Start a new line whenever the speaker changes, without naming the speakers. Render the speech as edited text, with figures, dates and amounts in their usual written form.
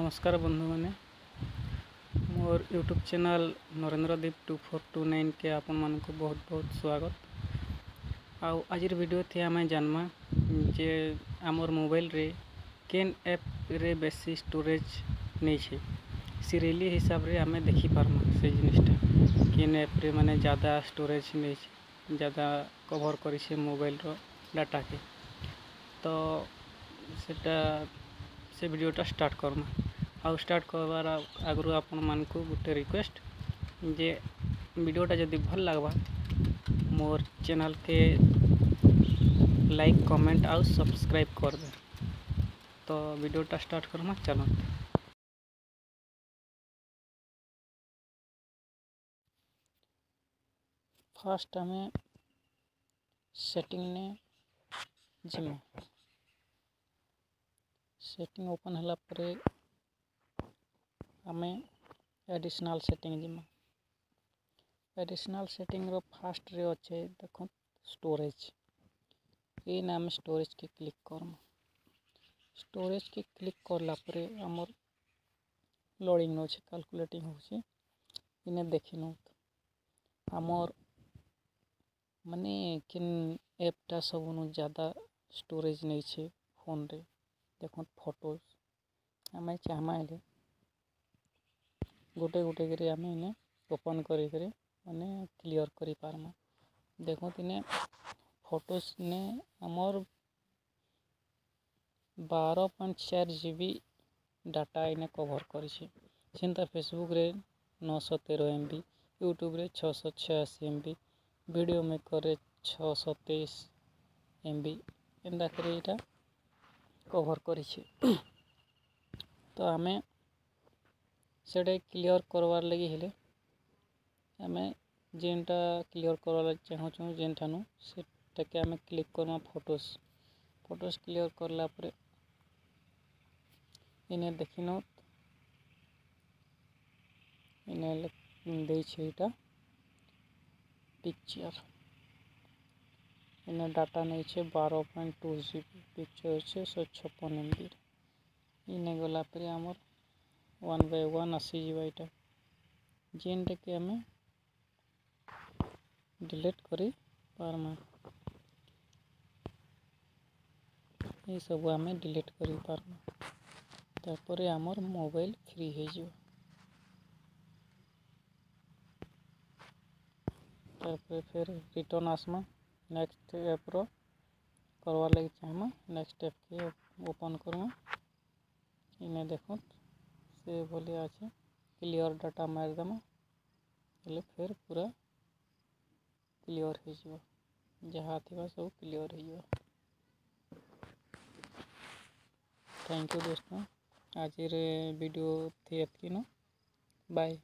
नमस्कार बंधु मैंने मोर यूट्यूब चैनल नरेंद्रदीप 2429 के आपण मान को बहुत बहुत स्वागत। आउ आज वीडियो थी आम जानमा जे आमर मोबाइल रे केन ऐप रे बेसी स्टोरेज नहीं छे सीरियली हिसाब रे आम देखी पारमा से जिनिसटा केन ऐप रे माने ज़्यादा स्टोरेज नहीं छे ज़्यादा कवर करी छे मोबाइल रो डाटा के। तो सेटा से वीडियोटा स्टार्ट करमा। आउ स्टार्ट करवार आगु आपण मानकु गोटे रिक्वेस्ट जे वीडियोटा जदि भल लगवा मोर चैनल के लाइक कमेंट आउ सब्सक्राइब कर दे। तो वीडियोटा स्टार्ट करमा चलो। फास्ट हमें सेटिंग ने जिमा सेटिंग ओपन हला परे हमें एडिशनल सेटिंग जिमा एडिशनल सेटिंग रो फास्ट रे अच्छे देखो स्टोरेज ये नाम स्टोरेज के क्लिक करम। स्टोरेज के क्लिक करला परे हमर लोडिंग नो छे कैलकुलेटिंग हो छे इने देखि नो हमर माने किन ऐपटा सबनु ज़्यादा स्टोरेज नहीं छे फोन रे। देखो फोटोज हमें चाहमाइले गोटे गोटे करे हमें इने ओपन करी करे माने क्लियर करी पारमा। देखो तिने फोटोज ने हमर 12.4 GB डाटा इने कवर करी छे। चिंता फेसबुक रे 913 MB, यूट्यूब रे 686 MB, वीडियो मेकर रे 623 MB एंदा करे इटा कवर करी छे। तो हमें सेटे क्लियर करवार लगी हेले हमें जेनटा क्लियर करवा चाहूँ जेनठानु सेटा के हमें क्लिक करमा फोटोज क्लियर करला परे इने देखिनो इने दे छे इटा पिक्चर इने डाटा नहीं छे 12.2 GB पिक्चर छे 156 MB इने गला परे हमर 1 by 1 आसी जीवाइटा जेनटा के हमें डिलीट करी पारमा। ये सब हमें डिलीट करी पारमा तापरे हमर मोबाइल फ्री हो जिवो। तापरे फिर रिटर्न आसमा नेक्स्ट ऐप रो करवा लगी चाहमा नेक्स्ट ऐप के ओपन करमा इने देखो से बोले अच्छे क्लियर डाटा मार दमा हेले फिर पूरा क्लियर हो जिवो जहाँ थिबा सब क्लियर हो जिवो। थैंक यू दोस्तों आज रे वीडियो थी एतकी नो बाय।